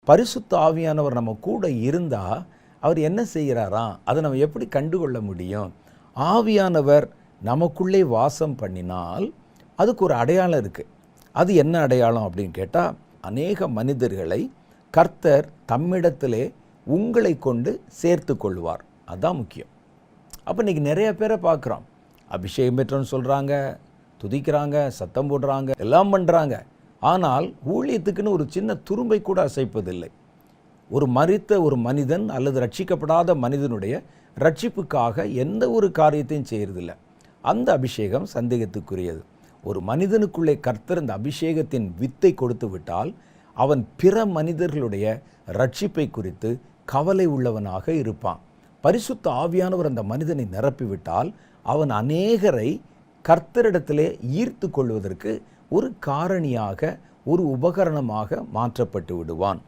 பரிசுத்த ஆவியானவர் நம்ம கூட இருந்தால் அவர் என்ன செய்கிறாராம், அதை நம்ம எப்படி கண்டுகொள்ள முடியும்? ஆவியானவர் நமக்குள்ளே வாசம் பண்ணினால் அதுக்கு ஒரு அடையாளம் இருக்குது. அது என்ன அடையாளம் அப்படின்னு கேட்டால், அநேக மனிதர்களை கர்த்தர் தம்மிடத்திலே உங்களை கொண்டு சேர்த்து கொள்வார். அதுதான் முக்கியம். அப்போ இன்றைக்கி நிறைய பேரை பார்க்குறோம், அபிஷேகம் பெற்றோன்னு சொல்கிறாங்க, துதிக்கிறாங்க, சத்தம் போடுறாங்க, எல்லாம் பண்ணுறாங்க. ஆனால் ஊழியத்துக்குன்னு ஒரு சின்ன துரும்பை கூட அசைப்பதில்லை. ஒரு மரித்த ஒரு மனிதன் அல்லது ரட்சிக்கப்படாத மனிதனுடைய ரட்சிப்புக்காக எந்த ஒரு காரியத்தையும் செய்கிறதில்லை. அந்த அபிஷேகம் சந்தேகத்துக்குரியது. ஒரு மனிதனுக்குள்ளே கர்த்தர் இந்த அபிஷேகத்தின் வித்தை கொடுத்து விட்டால் அவன் பிற மனிதர்களுடைய ரட்சிப்பை குறித்து கவலை உள்ளவனாக இருப்பான். பரிசுத்த ஆவியானவர் அந்த மனிதனை நிரப்பிவிட்டால் அவன் அநேகரை கர்த்தரிடத்திலே ஈர்த்து கொள்வதற்கு ஒரு காரணியாக, ஒரு உபகரணமாக மாற்றப்பட்டு விடுவான்.